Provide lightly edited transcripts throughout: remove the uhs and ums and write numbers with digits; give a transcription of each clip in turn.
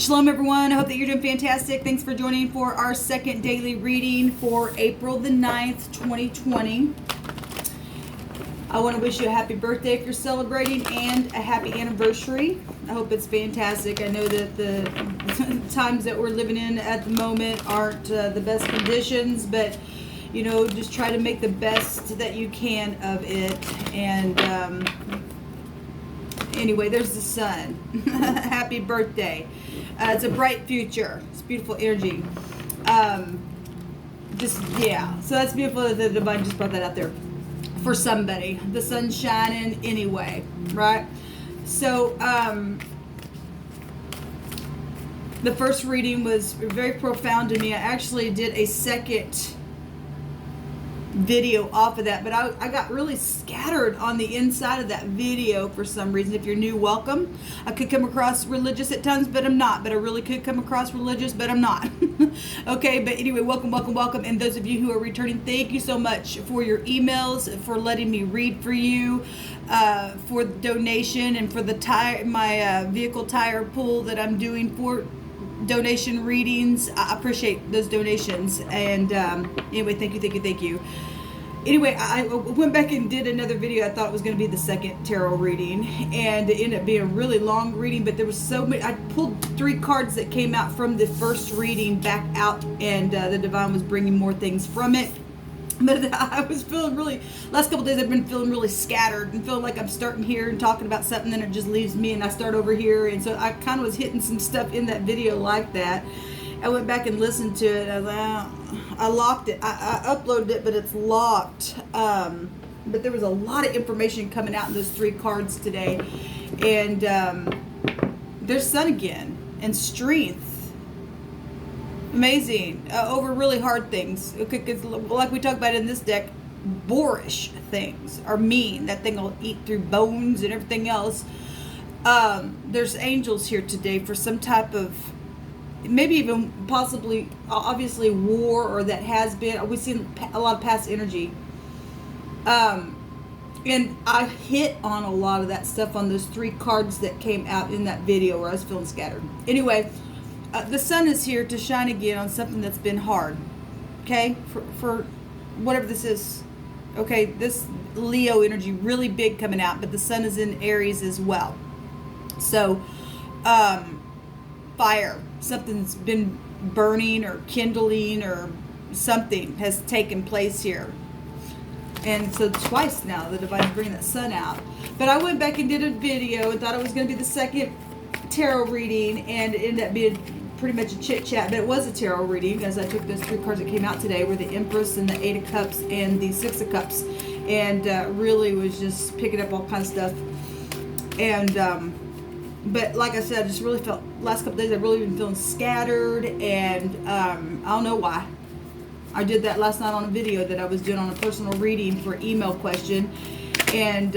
Shalom everyone, I hope that you're doing fantastic. Thanks for joining for our second daily reading for April the 9th, 2020. I want to wish you a happy birthday if you're celebrating and a happy anniversary. I hope it's fantastic. I know that the times that we're living in at the moment aren't the best conditions, but you know, just try to make the best that you can of it. And anyway, there's the sun. Happy birthday. It's a bright future. It's beautiful energy. Yeah. So that's beautiful that the divine just brought that out there for somebody. The sun's shining anyway, right? So the first reading was very profound to me. I actually did a second video off of that, but I got really scattered on the inside of that video for some reason. If you're new, welcome. I could come across religious at times, but I'm not. But I really could come across religious, but I'm not. Okay, but anyway, welcome. And those of you who are returning, thank you so much for your emails, for letting me read for you, for the donation, and for the my vehicle tire pull that I'm doing for donation readings. I appreciate those donations. And anyway, thank you. Anyway, I went back and did another video. I thought it was going to be the second tarot reading, and it ended up being a really long reading, but there was so many. I pulled 3 cards that came out from the first reading back out, and the divine was bringing more things from it. But I was feeling really, last couple days I've been feeling really scattered and feeling like I'm starting here and talking about something, then it just leaves me and I start over here. And so I kind of was hitting some stuff in that video like that. I went back and listened to it. I was like, I locked it. I uploaded it, but it's locked. But there was a lot of information coming out in those 3 cards today. And there's sun again and strength. Amazing. Over really hard things. Because like we talked about in this deck, boorish things are mean. That thing will eat through bones and everything else. There's angels here today for some type of, maybe even possibly, obviously war, or that has been. We've seen a lot of past energy. And I hit on a lot of that stuff on those 3 cards that came out in that video where I was feeling scattered. Anyway, the sun is here to shine again on something that's been hard. Okay? For whatever this is. Okay? This Leo energy, really big coming out, but the sun is in Aries as well. So, fire. Something's been burning or kindling, or something has taken place here. And so twice now the divine's bringing that sun out. But I went back and did a video and thought it was going to be the second tarot reading, and it ended up being pretty much a chit chat, but it was a tarot reading, as I took those 3 cards that came out today, were the Empress and the 8 of Cups and the 6 of Cups, and really was just picking up all kinds of stuff. And but like I said, I just really felt, last couple days I've really been feeling scattered, and I don't know why. I did that last night on a video that I was doing on a personal reading for email question, and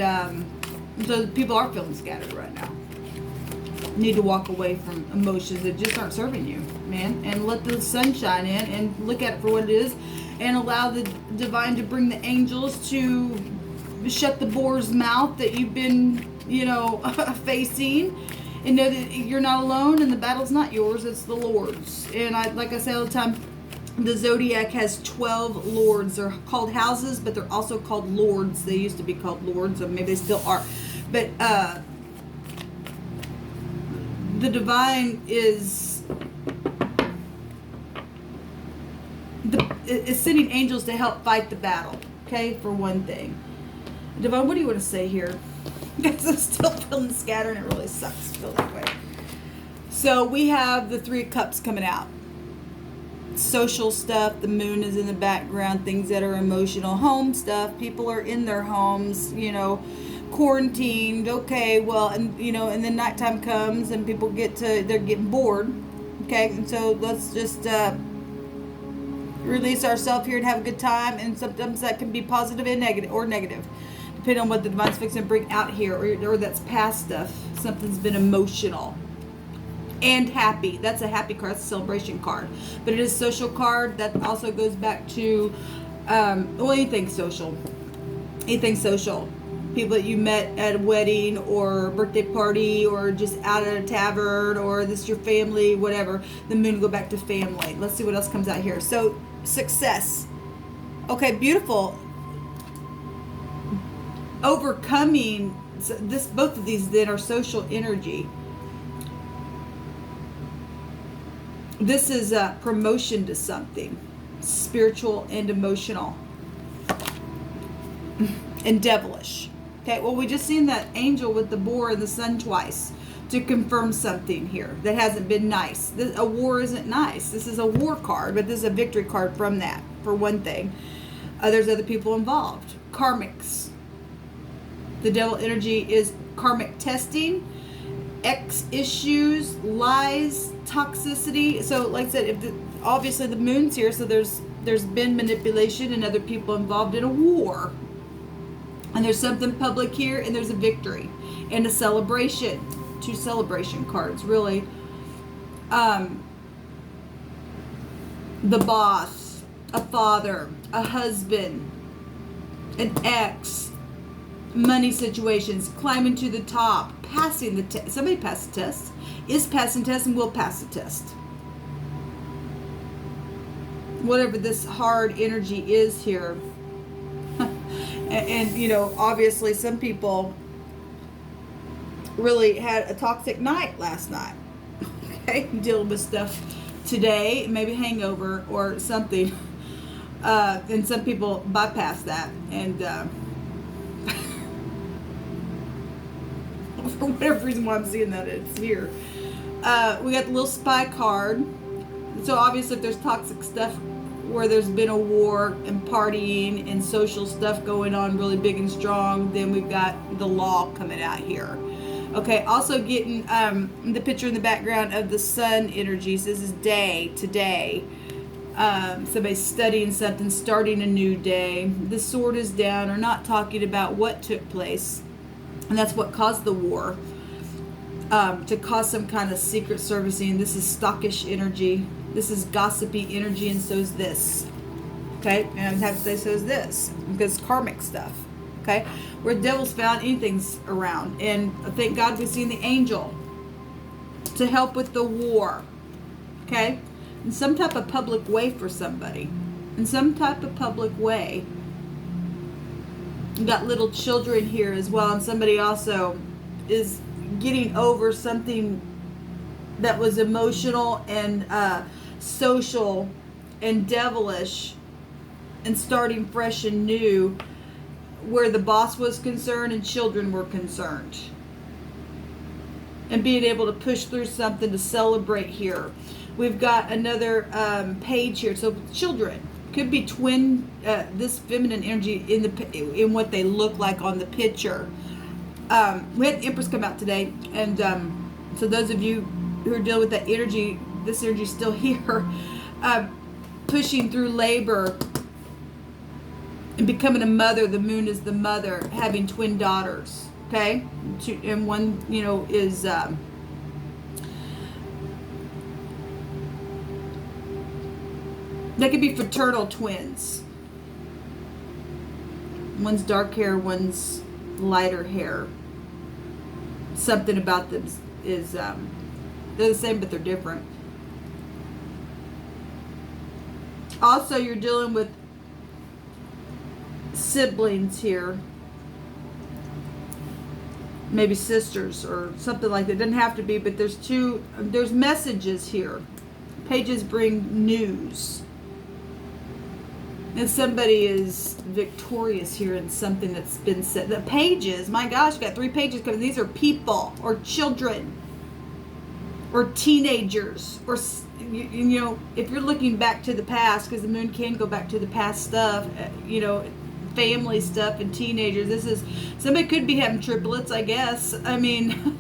so people are feeling scattered right now. Need to walk away from emotions that just aren't serving you, man, and let the sun shine in and look at it for what it is, and allow the divine to bring the angels to shut the boar's mouth that you've been, you know, facing, and know that you're not alone and the battle's not yours, it's the Lord's. And like I say all the time, the zodiac has 12 lords. They're called houses, but they're also called lords. They used to be called lords, or maybe they still are, but the divine is sending angels to help fight the battle. Okay, for one thing. Divine, what do you want to say here? Because I'm still feeling scattered, and it really sucks to feel that way. So we have the 3 of Cups coming out. Social stuff. The moon is in the background. Things that are emotional. Home stuff. People are in their homes, you know, quarantined. Okay, well, and you know, and then nighttime comes and people they're getting bored. Okay, and so let's just release ourselves here and have a good time. And sometimes that can be positive and negative, depending on what the divine's fixing to bring out here, or that's past stuff. Something's been emotional and happy. That's a happy card. That's a celebration card, but it is a social card. That also goes back to anything social. people that you met at a wedding or birthday party or just out at a tavern, or this is your family, whatever. The moon go back to family. Let's see what else comes out here. So success. Okay, beautiful. Overcoming. So this, both of these then are social energy. This is a promotion to something, spiritual and emotional, and devilish. Okay, well, we just seen that angel with the boar and the sun twice to confirm something here that hasn't been nice. A war isn't nice. This is a war card, but this is a victory card from that, for one thing. There's other people involved. Karmics. The devil energy is karmic testing, X issues, lies, toxicity. So like I said, obviously the moon's here, so there's been manipulation and other people involved in a war. And there's something public here, and there's a victory and a celebration. 2 celebration cards, really. The boss, a father, a husband, an ex, money situations, climbing to the top, passing the test. Somebody passed the test, is passing the test, and will pass the test. Whatever this hard energy is here. And, you know, obviously some people really had a toxic night last night. Okay, dealing with stuff today, maybe hangover or something. And some people bypass that, and for whatever reason why I'm seeing that it's here. We got the little spy card. So obviously if there's toxic stuff where there's been a war and partying and social stuff going on really big and strong, then we've got the law coming out here. Okay, also getting the picture in the background of the sun energies. This is day, today. Somebody's studying something, starting a new day. The sword is down, or not talking about what took place. And that's what caused the war. To cause some kind of secret servicing. This is stockish energy. This is gossipy energy, and so is this. Okay, and I have to say so is this, because karmic stuff. Okay, where the devil's found, anything's around. And thank God we've seen the angel to help with the war. Okay, in some type of public way for somebody. In some type of public way. We've got little children here as well, and somebody also is getting over something that was emotional and social and devilish, and starting fresh and new where the boss was concerned and children were concerned, and being able to push through something to celebrate here. We've got another page here. So children could be twin, this feminine energy in what they look like on the picture. We had the Empress come out today, and so those of you who are dealing with that energy, this energy is still here, pushing through labor and becoming a mother. The moon is the mother, having twin daughters. Okay, and one, you know, is that could be fraternal twins. One's dark hair, one's lighter hair. Something about them is they're the same, but they're different. Also, you're dealing with siblings here, maybe sisters or something like that. It doesn't have to be, but there's messages here. Pages bring news. And somebody is victorious here in something that's been said. The pages, my gosh, got 3 pages coming. These are people or children or teenagers, or, you know, if you're looking back to the past, because the moon can go back to the past stuff, you know, family stuff and teenagers. This is, somebody could be having triplets, I guess. I mean,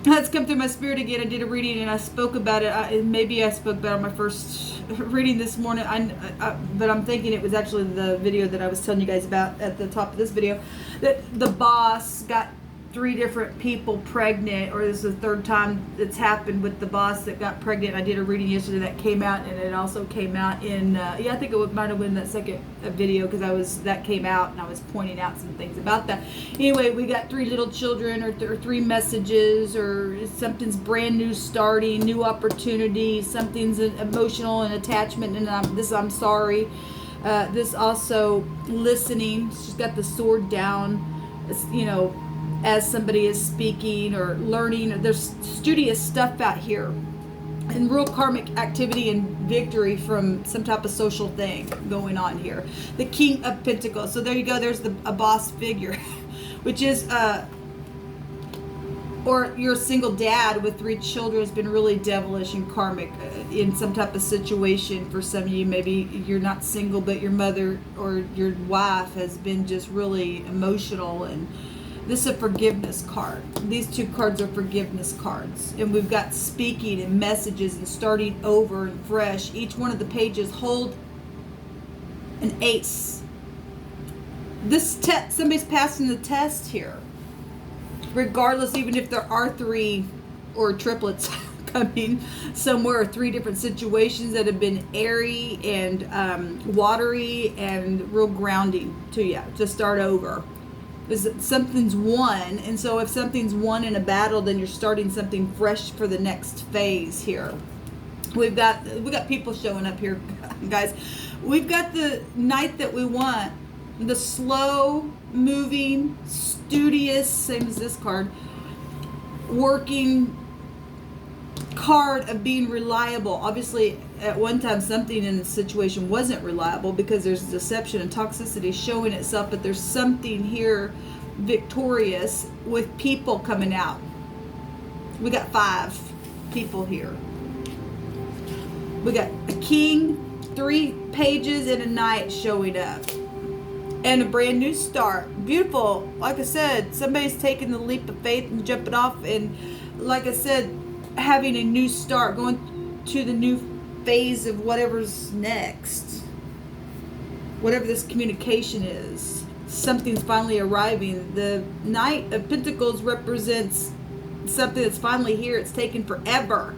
that's come through my spirit again. I did a reading and I spoke about it. Maybe I spoke about it on my first reading this morning. But I'm thinking it was actually the video that I was telling you guys about at the top of this video. That the boss got 3 different people pregnant, or this is the 3rd time it's happened with the boss that got pregnant. I did a reading yesterday that came out, and it also came out in I think it might have been that second video, because that came out and I was pointing out some things about that. Anyway, we got 3 little children, or 3 messages, or something's brand new starting, new opportunity, something's emotional and attachment, and I'm sorry. This also listening. She's got the sword down, as somebody is speaking or learning. There's studious stuff out here, and real karmic activity and victory from some type of social thing going on here. The King of Pentacles. So there you go. There's a boss figure, which is or you're a single dad with 3 children. Has been really devilish and karmic in some type of situation. For some of you, maybe you're not single, but your mother or your wife has been just really emotional. And this is a forgiveness card. These 2 cards are forgiveness cards. And we've got speaking and messages and starting over and fresh. Each one of the pages hold an ace. Somebody's passing the test here. Regardless, even if there are 3 or triplets coming somewhere, or 3 different situations that have been airy and watery and real grounding to you to start over. Because something's won, and so if something's won in a battle, then you're starting something fresh for the next phase here. We got people showing up here, guys. We've got the Knight that we want. The slow moving, studious, same as this card, working card of being reliable. Obviously, at one time, something in the situation wasn't reliable because there's deception and toxicity showing itself, but there's something here victorious with people coming out. We got 5 people here. We got a king, 3 pages, and a knight showing up. And a brand new start. Beautiful. Like I said, somebody's taking the leap of faith and jumping off. And like I said, having a new start. Going to the new phase of whatever's next. Whatever this communication is. Something's finally arriving. The Knight of Pentacles represents something that's finally here. It's taken forever.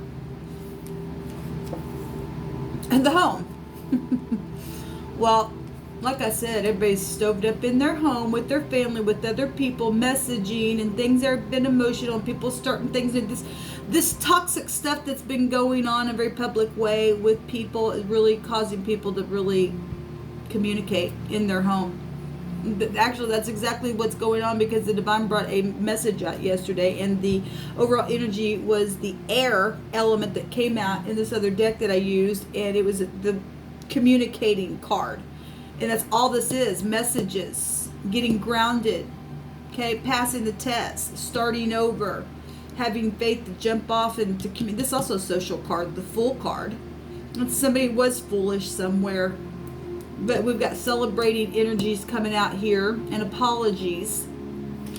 And the home. Well, like I said, everybody's stoved up in their home with their family, with other people, messaging, and things that have been emotional, and people starting things. And this toxic stuff that's been going on in a very public way with people is really causing people to really communicate in their home. Actually, that's exactly what's going on, because the Divine brought a message out yesterday, and the overall energy was the air element that came out in this other deck that I used, and it was the communicating card. And that's all this is. Messages, getting grounded, okay, passing the test, starting over, having faith to jump off and to communicate. This is also a social card, the Fool card. Somebody was foolish somewhere. But we've got celebrating energies coming out here, and apologies.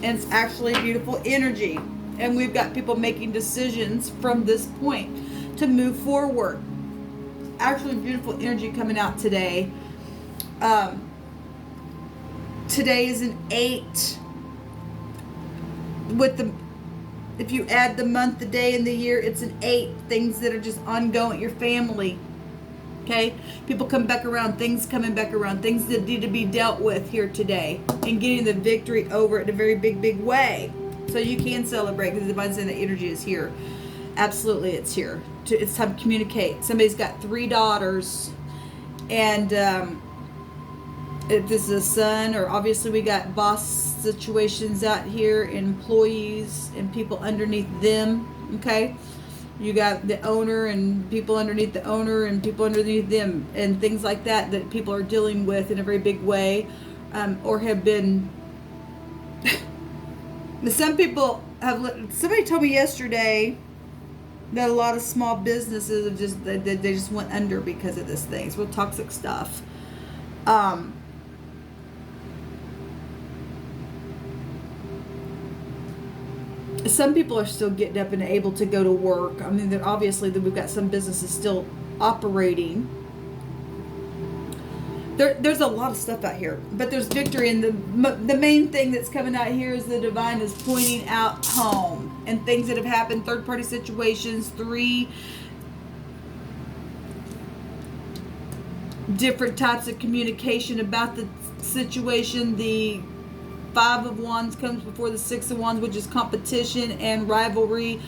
And it's actually beautiful energy. And we've got people making decisions from this point to move forward. Actually beautiful energy coming out today. Today is an 8. If you add the month, the day, and the year, it's an 8. Things that are just ongoing. Your family. Okay? People come back around. Things coming back around. Things that need to be dealt with here today. And getting the victory over it in a very big, big way. So you can celebrate, because the Divine's saying the energy is here. Absolutely, it's here. It's time to communicate. Somebody's got 3 daughters. And if this is a son, or obviously we got boss situations out here, employees and people underneath them, okay? You got the owner and people underneath the owner and people underneath them, and things like that that people are dealing with in a very big way, or have been... Some people have... Somebody told me yesterday that a lot of small businesses have just... They just went under because of this thing. It's real toxic stuff. Some people are still getting up and able to go to work. I mean, obviously we've got some businesses still operating. There's a lot of stuff out here, but there's victory. And the main thing that's coming out here is the divine is pointing out home and things that have happened, third party situations, 3 different types of communication about the situation. The 5 of Wands comes before the 6 of Wands, which is competition and rivalry.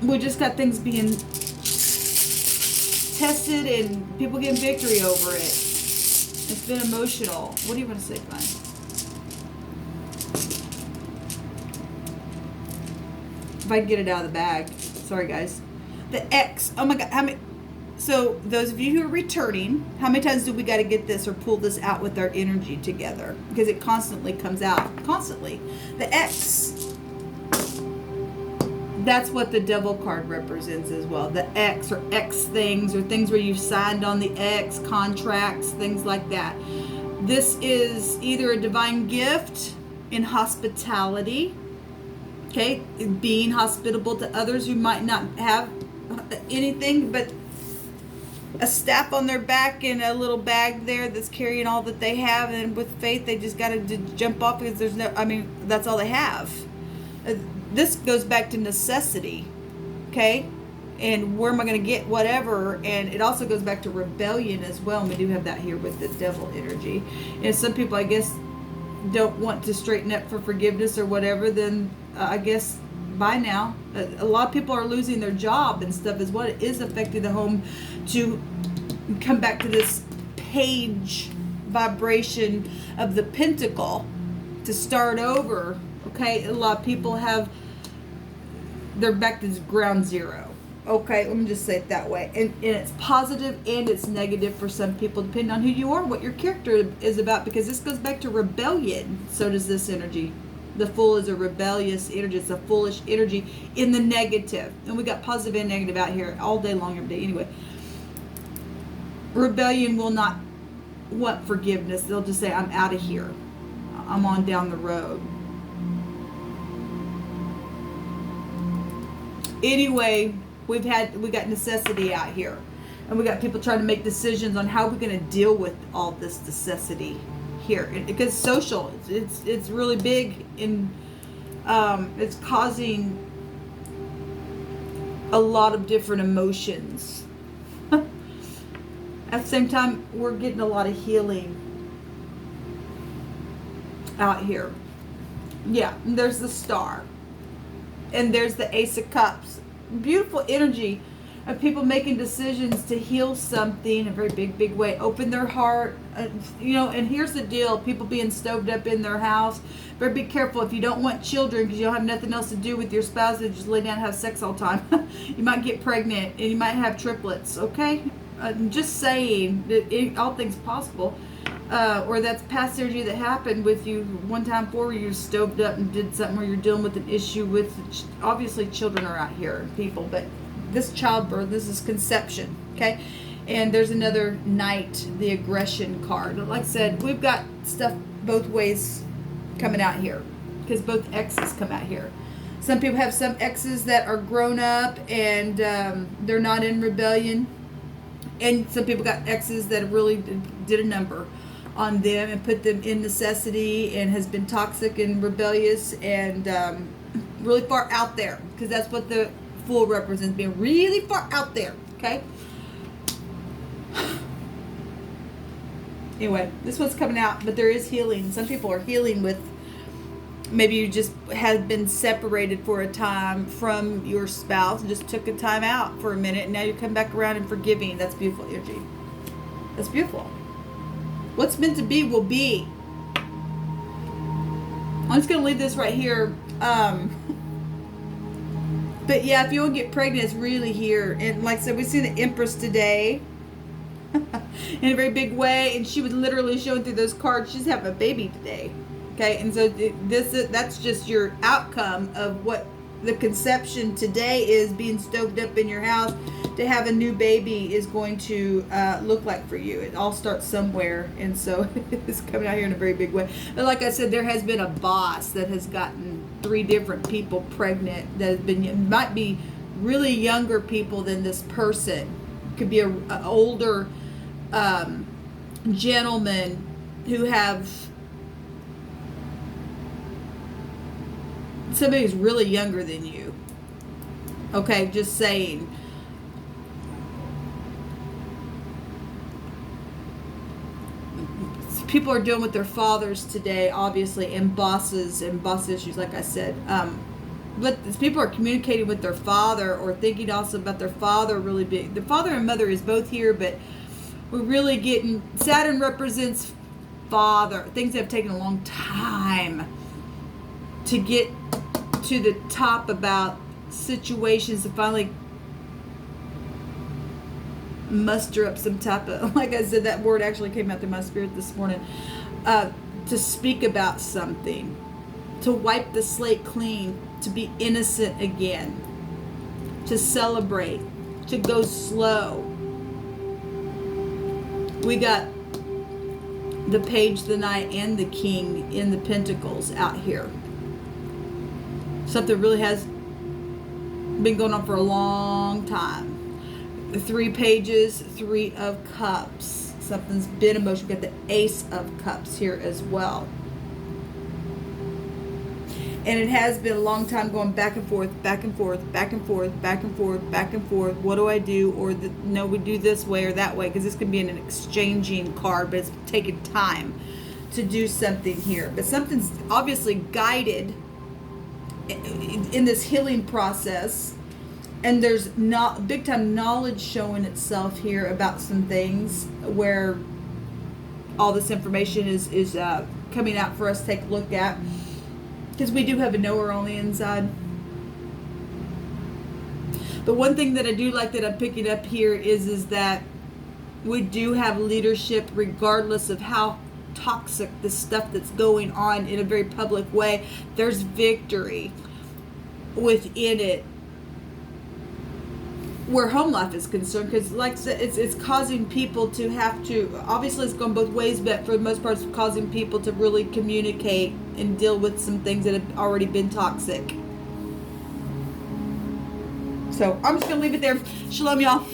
We just got things being tested and people getting victory over it. It's been emotional. What do you want to say, Glenn? If I can get it out of the bag. Sorry, guys. The X. Oh my God. How many? So those of you who are returning, how many times do we got to get this or pull this out with our energy together? Because it constantly comes out. Constantly. The X. That's what the Devil card represents as well. The X or X things or things where you've signed on the X, contracts, things like that. This is either a divine gift in hospitality, okay, being hospitable to others who might not have anything but a staff on their back and a little bag there that's carrying all that they have, and with faith they just got to jump off because there's no, I mean, that's all they have. This goes back to necessity, okay? And where am I going to get whatever? And it also goes back to rebellion as well. And we do have that here with the Devil energy. And some people, I guess, don't want to straighten up for forgiveness or whatever. Then I guess by now, a lot of people are losing their job and stuff as well. It is affecting the home to come back to this page vibration of the pentacle to start over. Okay, a lot of people have, they're back to ground zero. Okay, let me just say it that way. And it's positive and it's negative for some people, depending on who you are, what your character is about, because this goes back to rebellion. So does this energy. The Fool is a rebellious energy. It's a foolish energy in the negative. And we got positive and negative out here all day long, every day. Anyway, rebellion will not want forgiveness. They'll just say, I'm out of here. I'm on down the road. Anyway, we got necessity out here, and we got people trying to make decisions on how we're going to deal with all this necessity here, because social, it's really big in, it's causing a lot of different emotions. At the same time, we're getting a lot of healing out here. Yeah, and there's the Star. And there's the Ace of Cups. Beautiful energy of people making decisions to heal something in a very big way. Open their heart. You know, and here's the deal. People being stoved up in their house. Better be careful if you don't want children because you don't have nothing else to do with your spouse. They just lay down and have sex all the time. You might get pregnant and you might have triplets. Okay? Just saying. All things possible. Or that's past energy that happened with you one time before, where you stoved up and did something where you're dealing with an issue with, obviously children are out here, people, but this childbirth, this is conception, okay? And there's another Knight, the aggression card. Like I said, we've got stuff both ways coming out here, because both X's come out here. Some people have some X's that are grown up and they're not in rebellion. And some people got X's that really did a number on them and put them in necessity and has been toxic and rebellious and really far out there, because that's what the Fool represents, being really far out there. Okay, anyway, this one's coming out, but there is healing. Some people are healing with, maybe you just have been separated for a time from your spouse and just took a time out for a minute, and now you come back around and forgiving. That's beautiful energy. That's beautiful. What's meant to be will be. I'm just going to leave this right here. But yeah, if you want to get pregnant, it's really here. And like I said, we see the Empress today in a very big way. And she was literally showing through those cards, she's having a baby today. Okay, and so that's just your outcome of what the conception today is, being stoved up in your house to have a new baby is going to look like for you. It all starts somewhere, and so it's coming out here in a very big way. But like I said, there has been a boss that has gotten 3 different people pregnant that has been, might be really younger people than this person. could be a older gentleman who have somebody who's really younger than you. Okay, just saying. People are dealing with their fathers today, obviously, and boss issues, like I said. But people are communicating with their father, or thinking also about their father really big. The father and mother is both here, but we're really getting, Saturn represents father. Things that have taken a long time to get to the top about situations to finally muster up some type of, like I said, that word actually came out through my spirit this morning, to speak about something, to wipe the slate clean, to be innocent again, to celebrate, to go slow. We got the Page, the Knight, and the King in the Pentacles out here. Something really has been going on for a long time. The 3 pages, 3 of Cups. Something's been emotional. We've got the Ace of Cups here as well. And it has been a long time going back and forth, back and forth, back and forth, back and forth, back and forth. What do I do? Or no, we do this way or that way. Because this can be an exchanging card, but it's taking time to do something here. But something's obviously guided in this healing process. And there's not big time knowledge showing itself here about some things where all this information is coming out for us to take a look at. Because we do have a knower on the inside. But one thing that I do like that I'm picking up here is that we do have leadership regardless of how toxic the stuff that's going on in a very public way. There's victory within it where home life is concerned, because like I said, it's causing people to have to, obviously it's going both ways, but for the most part it's causing people to really communicate and deal with some things that have already been toxic. So I'm just going to leave it there. Shalom, y'all.